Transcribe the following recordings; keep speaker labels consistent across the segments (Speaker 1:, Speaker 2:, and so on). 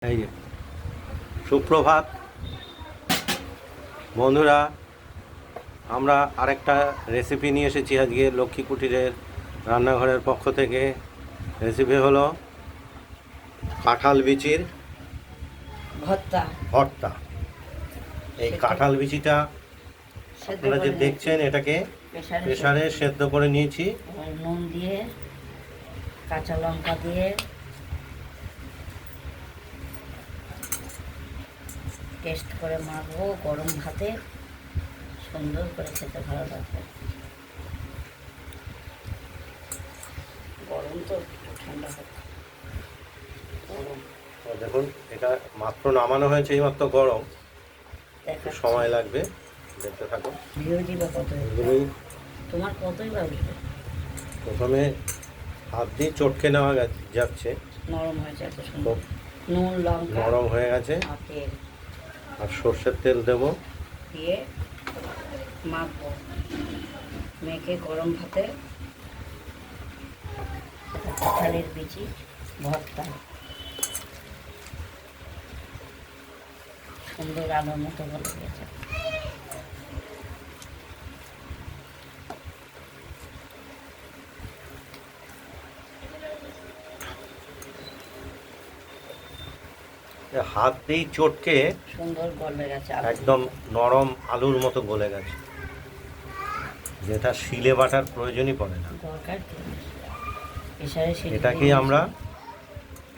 Speaker 1: এই যে সুপ্রভাত বন্ধুরা, আমরা আরেকটা রেসিপি নিয়ে এসেছি আজকে লক্ষ্মী কুটিরের রান্নাঘরের পক্ষ থেকে। রেসিপি হলো কাঁঠাল বিচির ভর্তা। এই কাঁঠাল বিচিটা আপনারা যে দেখছেন এটাকে প্রেসারে সেদ্ধ করে নিয়েছি।
Speaker 2: নুন দিয়ে, কাঁচা লঙ্কা দিয়ে, টেস্ট করে মাখবো। গরম ভাতে সুন্দর করে খেতে ভালো লাগবে। গরম তো ঠান্ডা হবে।
Speaker 1: দেখুন, এটা মাত্র নামানো হয়েছে, এই মাত্র গরম, সময় লাগবে, দেখতে থাকুন।
Speaker 2: তোমার কতই লাগবে?
Speaker 1: প্রথমে হাত দিয়ে চটকে নেওয়া যাচ্ছে,
Speaker 2: নরম হয়ে যাচ্ছে, সুন্দর নুন লঙ্কা
Speaker 1: নরম হয়ে গেছে। আর সর্ষের তেল দেবো,
Speaker 2: দিয়ে মাখবো। মেখে গরম ভাতে কাঁঠালের বিচি ভর্তা সুন্দর আলোর মতো বলে গেছে।
Speaker 1: হাত দিয়ে চটকে
Speaker 2: সুন্দর গলে গেছে,
Speaker 1: একদম নরম আলুর মতো গলে গেছে, যেটা শিলে বাটার প্রয়োজনই পড়ে না। এটাকে আমরা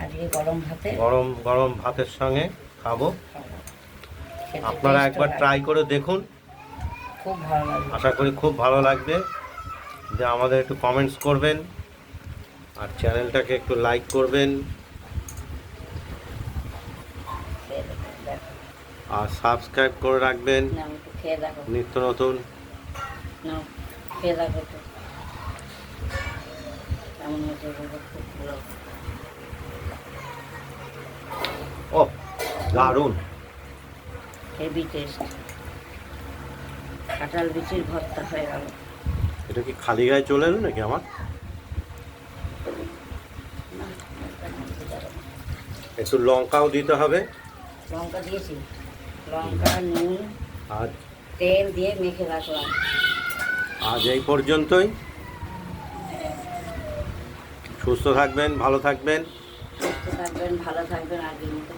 Speaker 2: আজকে
Speaker 1: গরম গরম ভাতের সঙ্গে খাবো। আপনারা একবার ট্রাই করে দেখুন,
Speaker 2: খুব ভালো লাগবে,
Speaker 1: আশা করি খুব ভালো লাগবে। যে আমাদের একটু কমেন্টস করবেন আর চ্যানেলটাকে একটু লাইক করবেন আর সাবস্ক্রাইব করে রাখবেন নিত্য নতুন। ও দারুণ,
Speaker 2: হেভি টেস্ট। কাঁঠাল বিচির ভর্তা হয়ে গেল।
Speaker 1: এটা কি খালি গায়ে চলে এলো নাকি আমার? একটু লঙ্কাও দিতে হবে।
Speaker 2: লঙ্কা দিয়েছি, লঙ্কা নুন
Speaker 1: আর
Speaker 2: তেল দিয়ে মেখে রাখলাম।
Speaker 1: আজ এই পর্যন্তই। সুস্থ থাকবেন, ভালো থাকবেন,
Speaker 2: আগের মতো।